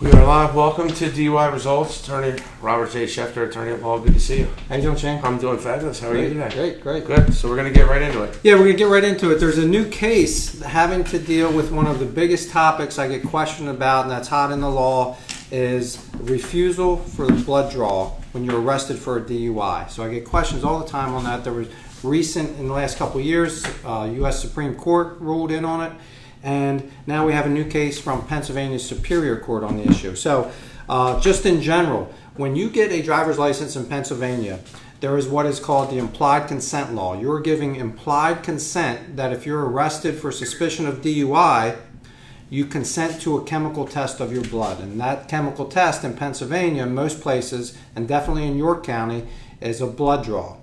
We are live. Welcome to DUI Results. Attorney Robert J. Schefter, attorney at law. Good to see you. How you doing, Shane? I'm doing fabulous. How are you today? Great. Good. So we're going to get right into it. Yeah, we're going to get right into it. There's a new case having to deal with one of the biggest topics I get questioned about, and that's hot in the law, is refusal for the blood draw when you're arrested for a DUI. So I get questions all the time on that. There was recent, in the last couple of years, U.S. Supreme Court ruled in on it. And now we have a new case from Pennsylvania Superior Court on the issue. So just in general, when you get a driver's license in Pennsylvania, there is what is called the implied consent law. You're giving implied consent that if you're arrested for suspicion of DUI, you consent to a chemical test of your blood. And that chemical test in Pennsylvania, most places, and definitely in York County, is a blood draw.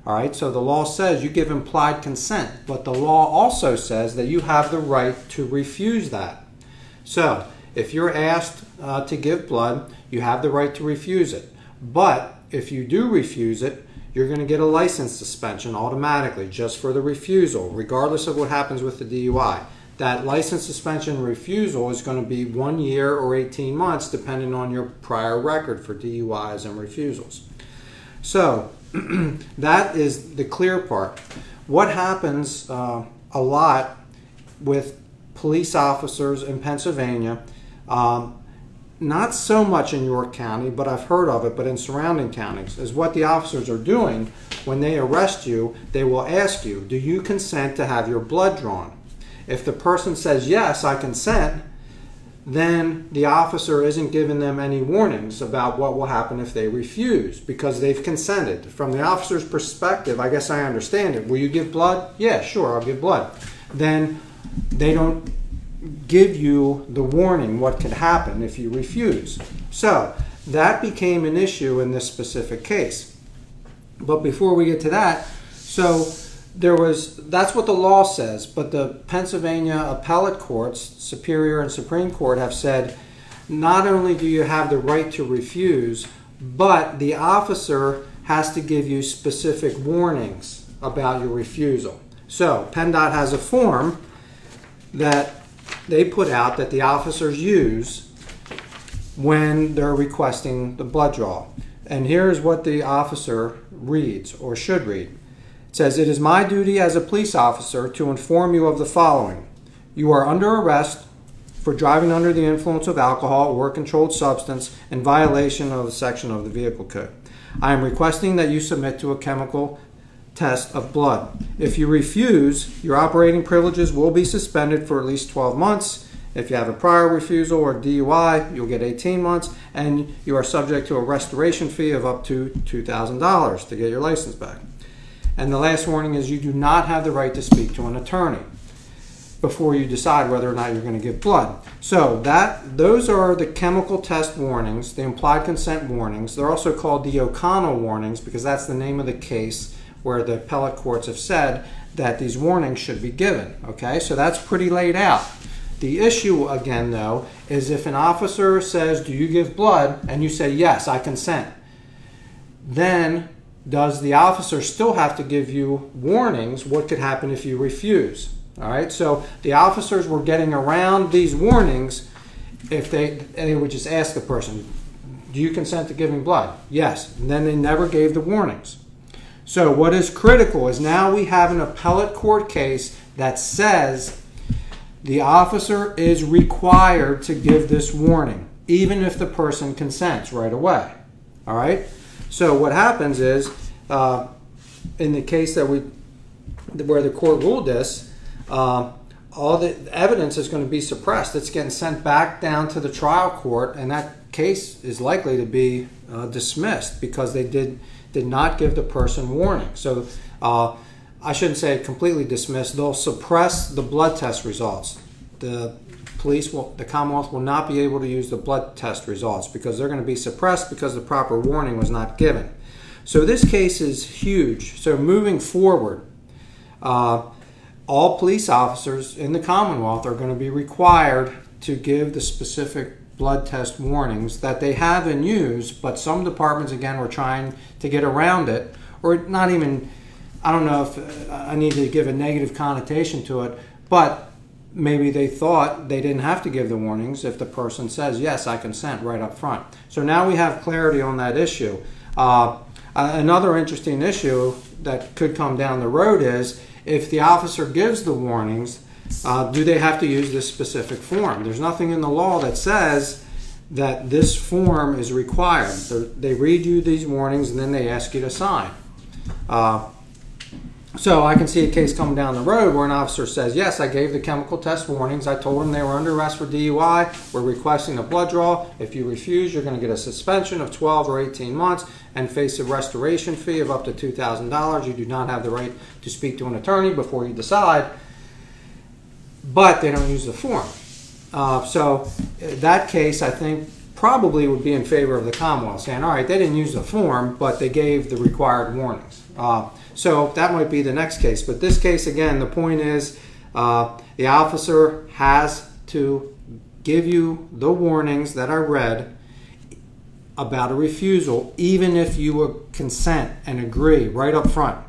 All right, so the law says you give implied consent, but the law also says that you have the right to refuse that. So if you're asked to give blood, you have the right to refuse it. But if you do refuse it, you're going to get a license suspension automatically just for the refusal, regardless of what happens with the DUI. That license suspension refusal is going to be 1 year or 18 months, depending on your prior record for DUIs and refusals. So that is the clear part. What happens a lot with police officers in Pennsylvania, not so much in York County, but I've heard of it, but in surrounding counties, is what the officers are doing when they arrest you. They will ask you, do you consent to have your blood drawn? If the person says, yes, I consent, then the officer isn't giving them any warnings about what will happen if they refuse, because they've consented. From the officer's perspective, I guess I understand it. Will you give blood? Yeah, sure, I'll give blood. Then they don't give you the warning what could happen if you refuse. So that became an issue in this specific case. But before we get to that, that's what the law says, but the Pennsylvania appellate courts, Superior and Supreme Court, have said not only do you have the right to refuse, but the officer has to give you specific warnings about your refusal. So PennDOT has a form that they put out that the officers use when they're requesting the blood draw. And here's what the officer reads, or should read. It says, it is my duty as a police officer to inform you of the following. You are under arrest for driving under the influence of alcohol or a controlled substance in violation of a section of the vehicle code. I am requesting that you submit to a chemical test of blood. If you refuse, your operating privileges will be suspended for at least 12 months. If you have a prior refusal or DUI, you'll get 18 months, and you are subject to a restoration fee of up to $2,000 to get your license back. And the last warning is you do not have the right to speak to an attorney before you decide whether or not you're going to give blood. So those are the chemical test warnings, the implied consent warnings. They're also called the O'Connell warnings because that's the name of the case where the appellate courts have said that these warnings should be given. Okay, so that's pretty laid out. The issue, again, though, is if an officer says, do you give blood? And you say, yes, I consent. Then does the officer still have to give you warnings what could happen if you refuse? All right, so the officers were getting around these warnings if they would just ask the person, do you consent to giving blood? Yes, and then they never gave the warnings. So what is critical is now we have an appellate court case that says the officer is required to give this warning, even if the person consents right away. All right? So what happens is, in the case where the court ruled this, all the evidence is going to be suppressed. It's getting sent back down to the trial court, and that case is likely to be dismissed because they did not give the person warning. So I shouldn't say completely dismissed. They'll suppress the blood test results. The Commonwealth will not be able to use the blood test results because they're going to be suppressed because the proper warning was not given. So this case is huge. So moving forward, all police officers in the Commonwealth are going to be required to give the specific blood test warnings that they have in use, but some departments, again, were trying to get around it, or not even, I don't know if I need to give a negative connotation to it, but maybe they thought they didn't have to give the warnings if the person says, yes, I consent right up front. So now we have clarity on that issue. Another interesting issue that could come down the road is if the officer gives the warnings, do they have to use this specific form? There's nothing in the law that says that this form is required. They read you these warnings and then they ask you to sign. So I can see a case coming down the road where an officer says, yes, I gave the chemical test warnings. I told them they were under arrest for DUI. We're requesting a blood draw. If you refuse, you're going to get a suspension of 12 or 18 months and face a restoration fee of up to $2,000. You do not have the right to speak to an attorney before you decide. But they don't use the form. So that case, I think, probably would be in favor of the Commonwealth, saying, all right, they didn't use the form, but they gave the required warnings. So that might be the next case. But this case, again, the point is the officer has to give you the warnings that are read about a refusal, even if you would consent and agree right up front.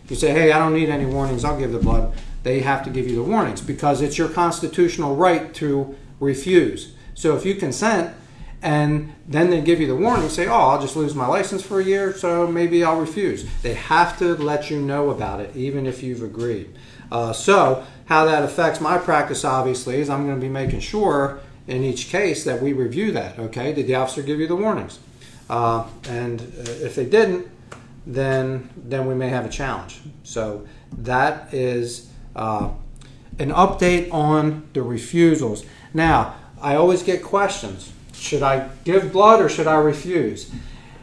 You say, hey, I don't need any warnings, I'll give the blood. They have to give you the warnings because it's your constitutional right to refuse. So if you consent and then they give you the warning, say, oh, I'll just lose my license for a year, so maybe I'll refuse. They have to let you know about it, even if you've agreed. So how that affects my practice, obviously, is I'm going to be making sure in each case that we review that. Okay, did the officer give you the warnings? And if they didn't, then we may have a challenge. So that is an update on the refusals. Now, I always get questions. Should I give blood or should I refuse?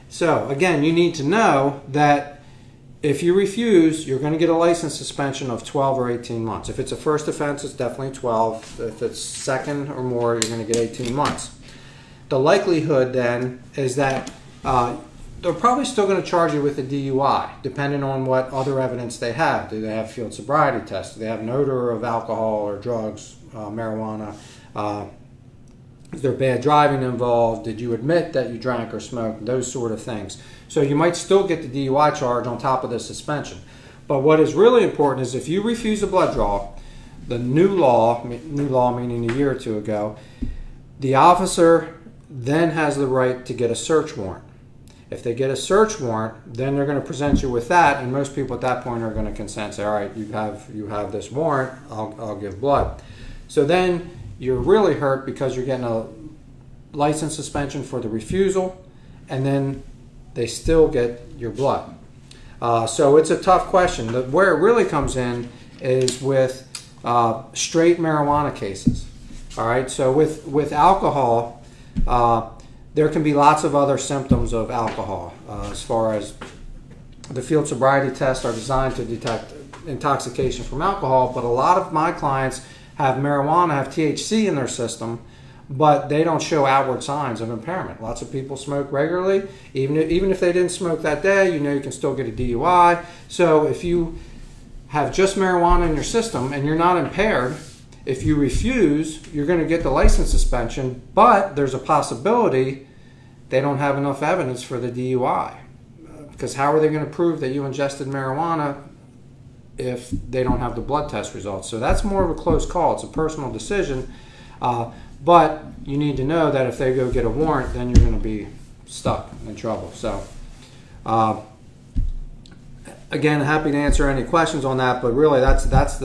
So, again, you need to know that if you refuse, you're going to get a license suspension of 12 or 18 months. If it's a first offense, it's definitely 12. If it's second or more, you're going to get 18 months. The likelihood, then, is that they're probably still going to charge you with a DUI, depending on what other evidence they have. Do they have field sobriety tests? Do they have an odor of alcohol or drugs, marijuana? Is there bad driving involved? Did you admit that you drank or smoked? Those sort of things. So you might still get the DUI charge on top of the suspension. But what is really important is if you refuse a blood draw, the new law meaning a year or two ago, the officer then has the right to get a search warrant. If they get a search warrant, then they're going to present you with that, and most people at that point are going to consent, say, all right, you have this warrant, I'll give blood. So then you're really hurt because you're getting a license suspension for the refusal, and then they still get your blood. So it's a tough question. Where it really comes in is with straight marijuana cases. All right, so with alcohol, there can be lots of other symptoms of alcohol. As far as the field sobriety tests are designed to detect intoxication from alcohol, but a lot of my clients have marijuana, have THC in their system, but they don't show outward signs of impairment. Lots of people smoke regularly. Even if they didn't smoke that day, you can still get a DUI. So if you have just marijuana in your system and you're not impaired, if you refuse, you're going to get the license suspension, but there's a possibility they don't have enough evidence for the DUI. Because how are they going to prove that you ingested marijuana if they don't have the blood test results? So that's more of a close call. It's a personal decision. But you need to know that if they go get a warrant, then you're going to be stuck in trouble. So, again, happy to answer any questions on that, but really that's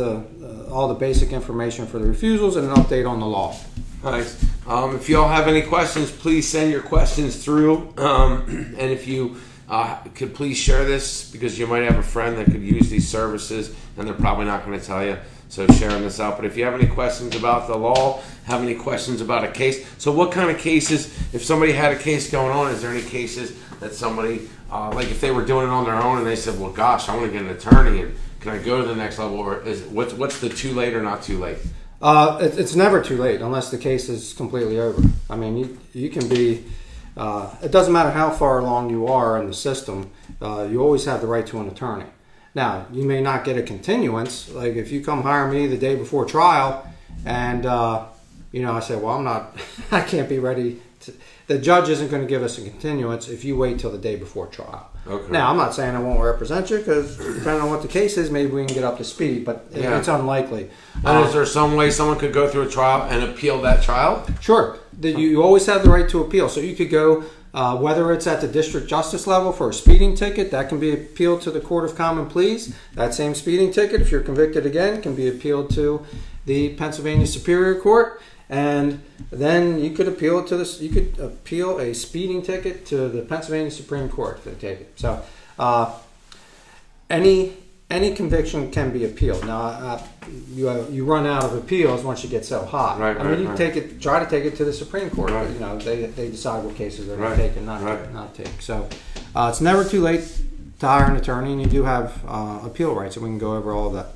all the basic information for the refusals and an update on the law. Nice. If you all have any questions, please send your questions through. And if you could please share this, because you might have a friend that could use these services and they're probably not going to tell you. So sharing this out. But if you have any questions about the law, have any questions about a case. So what kind of cases, if somebody had a case going on, is there any cases that somebody, like if they were doing it on their own and they said, well, gosh, I want to get an attorney and can I go to the next level? Or what's the too late or not too late? It's never too late unless the case is completely over. I mean, you can be, it doesn't matter how far along you are in the system, you always have the right to an attorney. Now, you may not get a continuance. Like if you come hire me the day before trial and I said, well, I can't be ready. The judge isn't going to give us a continuance if you wait till the day before trial. Okay. Now, I'm not saying I won't represent you, because depending on what the case is, maybe we can get up to speed, but it's unlikely. And is there some way someone could go through a trial and appeal that trial? Sure. You always have the right to appeal. So you could go, whether it's at the district justice level for a speeding ticket, that can be appealed to the Court of Common Pleas. That same speeding ticket, if you're convicted again, can be appealed to the Pennsylvania Superior Court. And then you could appeal to this. You could appeal a speeding ticket to the Pennsylvania Supreme Court for the ticket. So any conviction can be appealed. Now you run out of appeals once you get so hot. Right, I mean, you try to take it to the Supreme Court. Right. But, they decide what cases they're going to take and not take. So it's never too late to hire an attorney, and you do have appeal rights, and we can go over all of that.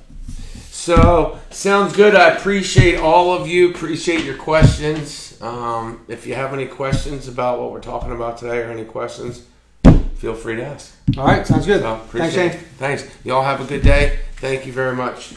So, sounds good. I appreciate all of you. Appreciate your questions. If you have any questions about what we're talking about today or any questions, feel free to ask. All right, sounds good. So, Thanks, Shane. Thanks. Y'all have a good day. Thank you very much.